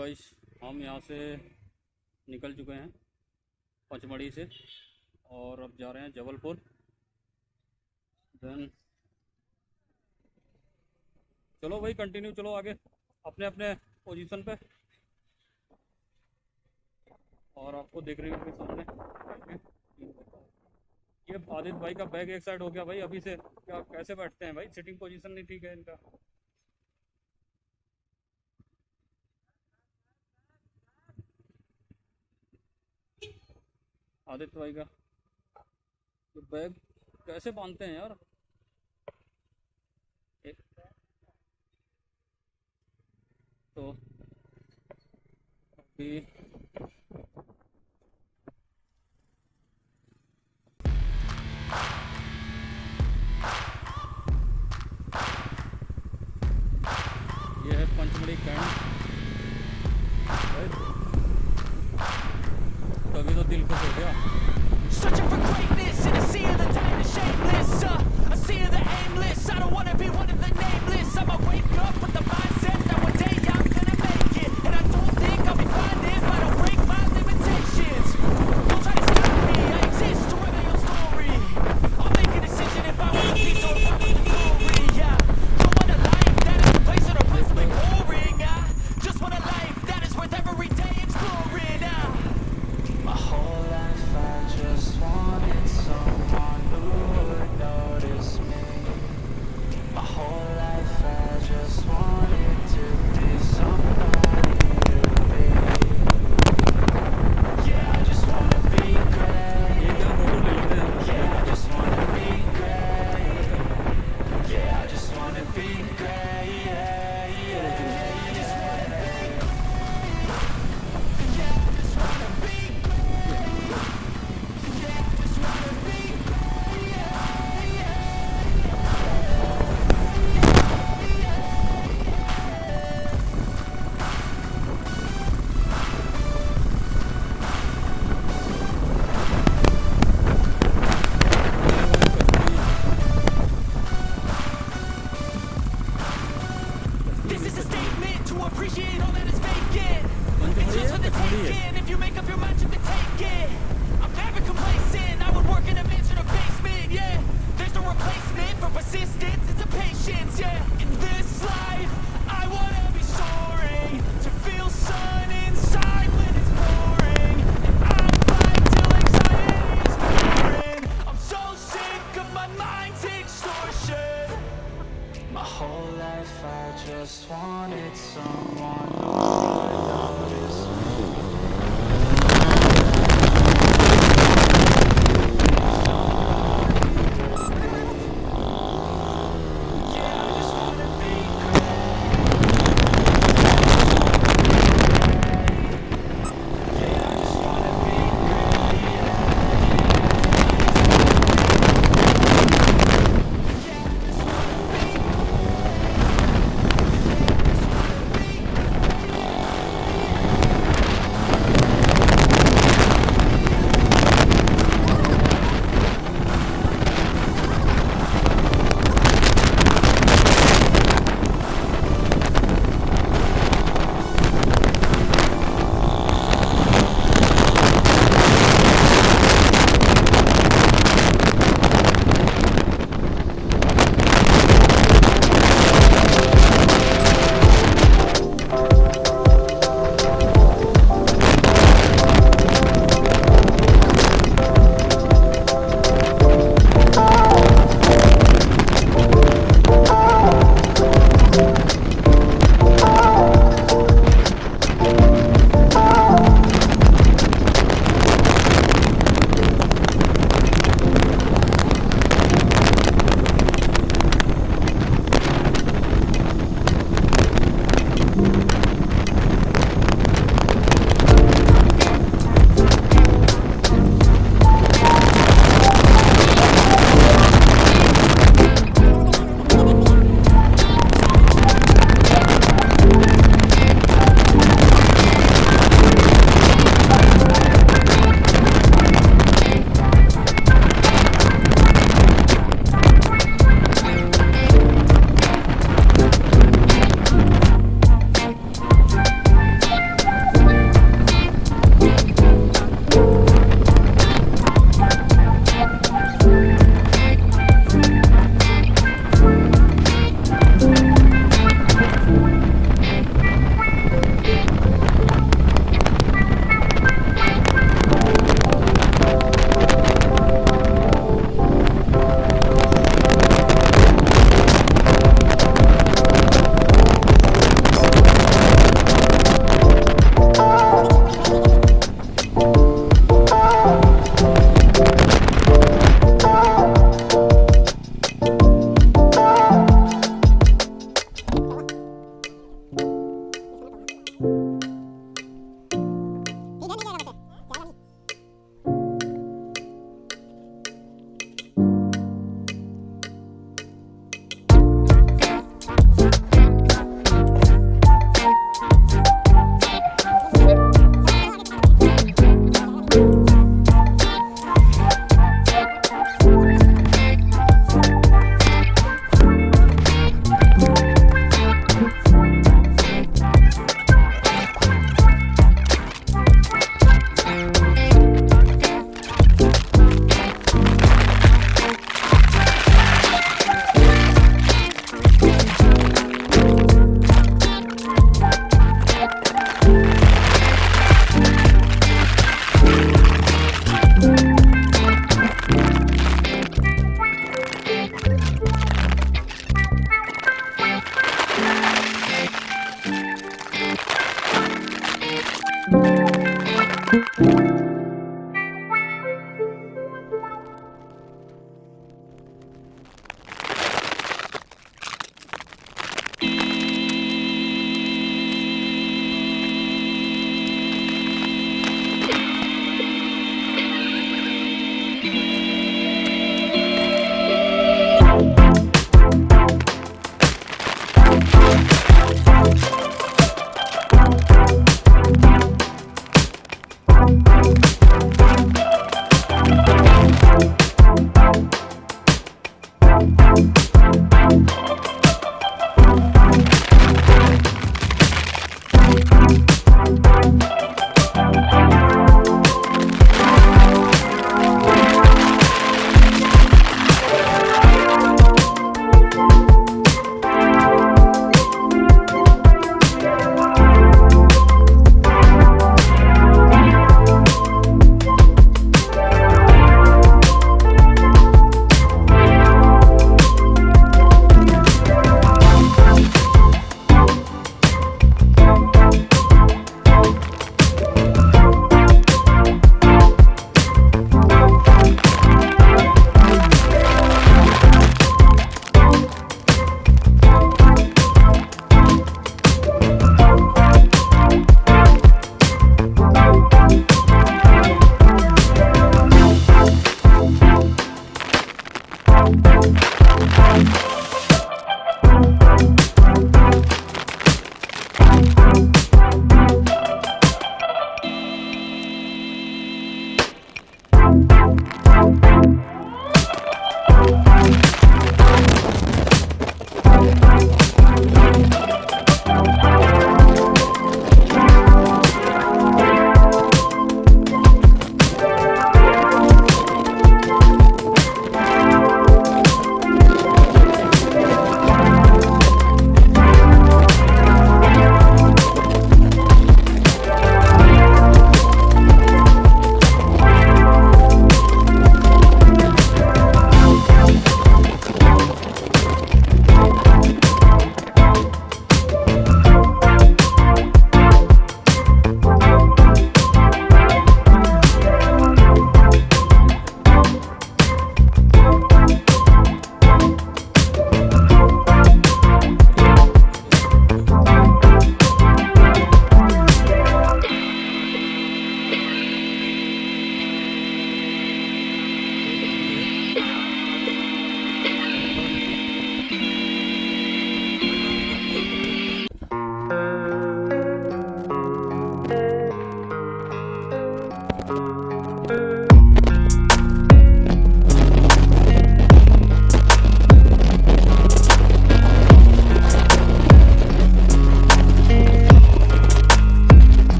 Guys, हम यहाँ से निकल चुके हैं पचमढ़ी से और अब जा रहे हैं जबलपुर। देन चलो भाई कंटिन्यू, चलो आगे अपने अपने पोजीशन पे। और आपको देख रही होगी सामने ये आदित्य भाई का बैग एक साइड हो गया भाई। अभी से क्या कैसे बैठते हैं भाई, सिटिंग पोजीशन नहीं ठीक है इनका। आदित्य भाई का ये बैग कैसे बांधते हैं यार। तो अभी ये है पंचमढ़ी कैंट। तभी तो दिल खुश हो गया। Searching for greatness in a sea of the dying and shameless, a sea of the aimless. I don't wanna be one of the nameless. I'ma wake up with the mindset that one day I'm gonna make it, and I don't think I'll be fine if I don't break my limitations. Don't try to stop me, I exist to write my own story. I'll make a decision if I want the peace or if I want the glory. Yeah, don't want a life that is complacent or possibly boring. I just want a life that is worth every day exploring. My whole life I just wanted someone who would notice me. My whole life I just wanted to be somebody to be. Yeah, I just wanna be great. Yeah, I just wanna be great. Yeah, I just wanna be great. Yeah, yeah. I just wanna be great. Yeah, I just wanna be This is a statement to appreciate all that is vacant. It's just for the taking. If you make up your mind, you can take it. I'm never complacent. I would work in a mansion or basement. Yeah, there's no replacement for persistence. It's a patience. Yeah, in this life, I wanna be soaring to feel sun inside when it's pouring. And I'm fine till anxiety is pouring. I'm so sick of my mind's extortion. My whole life I just wanted someone who would notice me. Yeah, I just wanna be great. Yeah, I just wanna be great.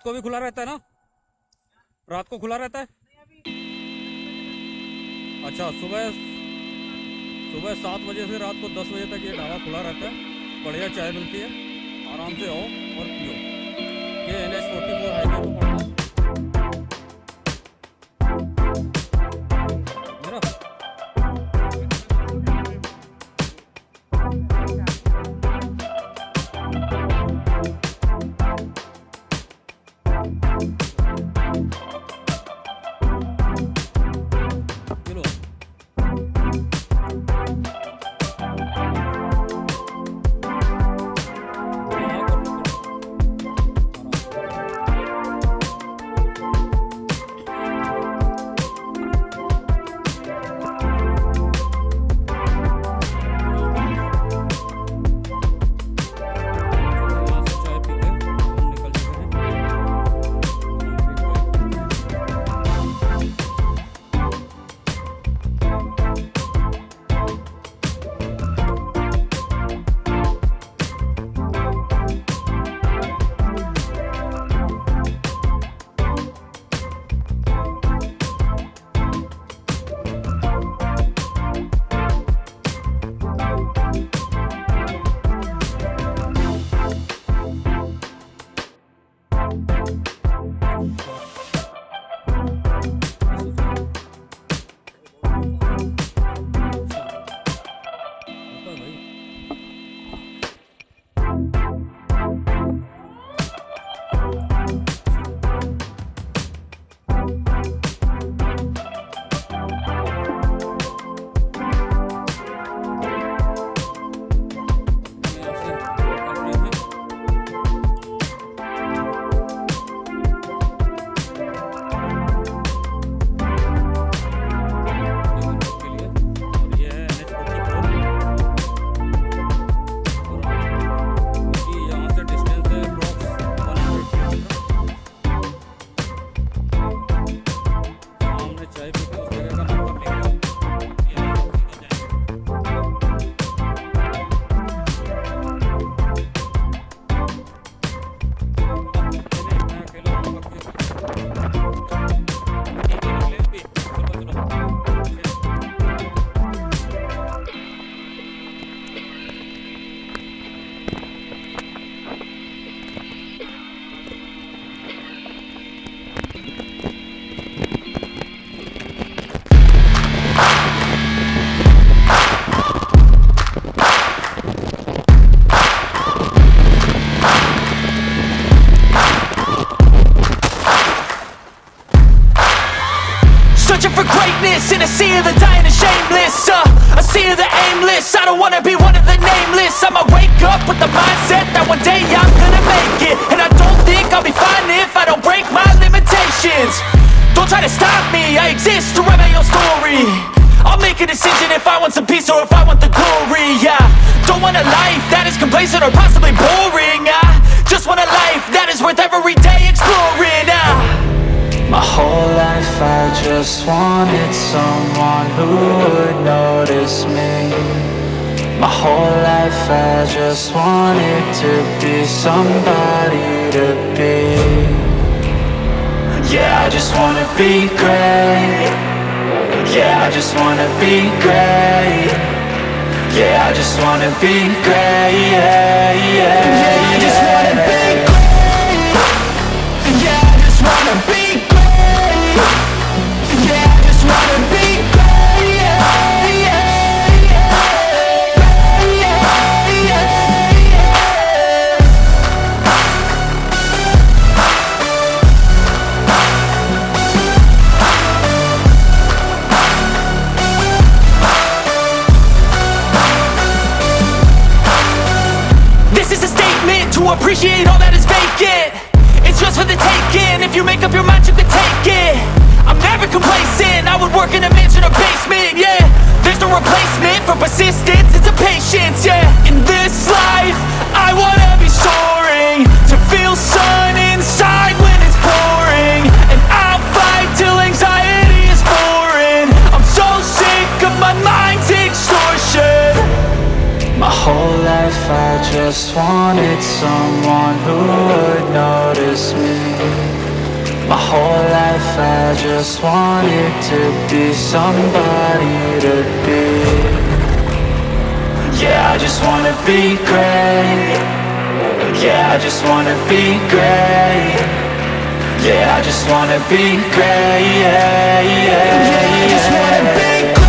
को भी खुला रहता है ना? रात को खुला रहता है? अच्छा, सुबह 7 बजे से रात को 10 बजे तक ये ढाबा खुला रहता है। बढ़िया चाय मिलती है, आराम से आओ और पियो। ये NH44 हाईवे को पड़ता है। मेरा In a sea of the dying and shameless, a sea of the aimless. I don't wanna be one of the nameless. I'ma wake up with the mindset that one day I'm gonna make it. And I don't think I'll be fine if I don't break my limitations. Don't try to stop me, I exist to write my own story. I'll make a decision if I want some peace or if I want the glory. Yeah, don't want a life that is complacent or possibly boring. I just want a life that is worth every day exploring. My whole life I just wanted someone who would notice me. My whole life I just wanted to be somebody to be. Yeah, I just wanna be great. Yeah, I just wanna be great. Yeah, I just wanna be great. Yeah, yeah, yeah, I just wanna be great. Yeah, I just wanna be great. Yeah, I just wanna be great. Yeah, yeah, yeah. Yeah, yeah, yeah. This is a statement to appreciate all that is vacant. It's yours for the taking. If you make up your mind, you can take it. I'm never complacent. I would work in a mansion or basement. Yeah, there's no replacement for persistence. It's a patience. Yeah, in this life, I wanna be soaring, to feel sun inside when it's pouring. And I'll fight till anxiety is foreign. I'm so sick of my mind's extortion. My whole life I just wanted someone who would notice me. My whole life I just wanted to be somebody to be. Yeah, I just wanna be great. Yeah, I just wanna be great. Yeah, I just wanna be great. Yeah, yeah, yeah. I just wanna be great.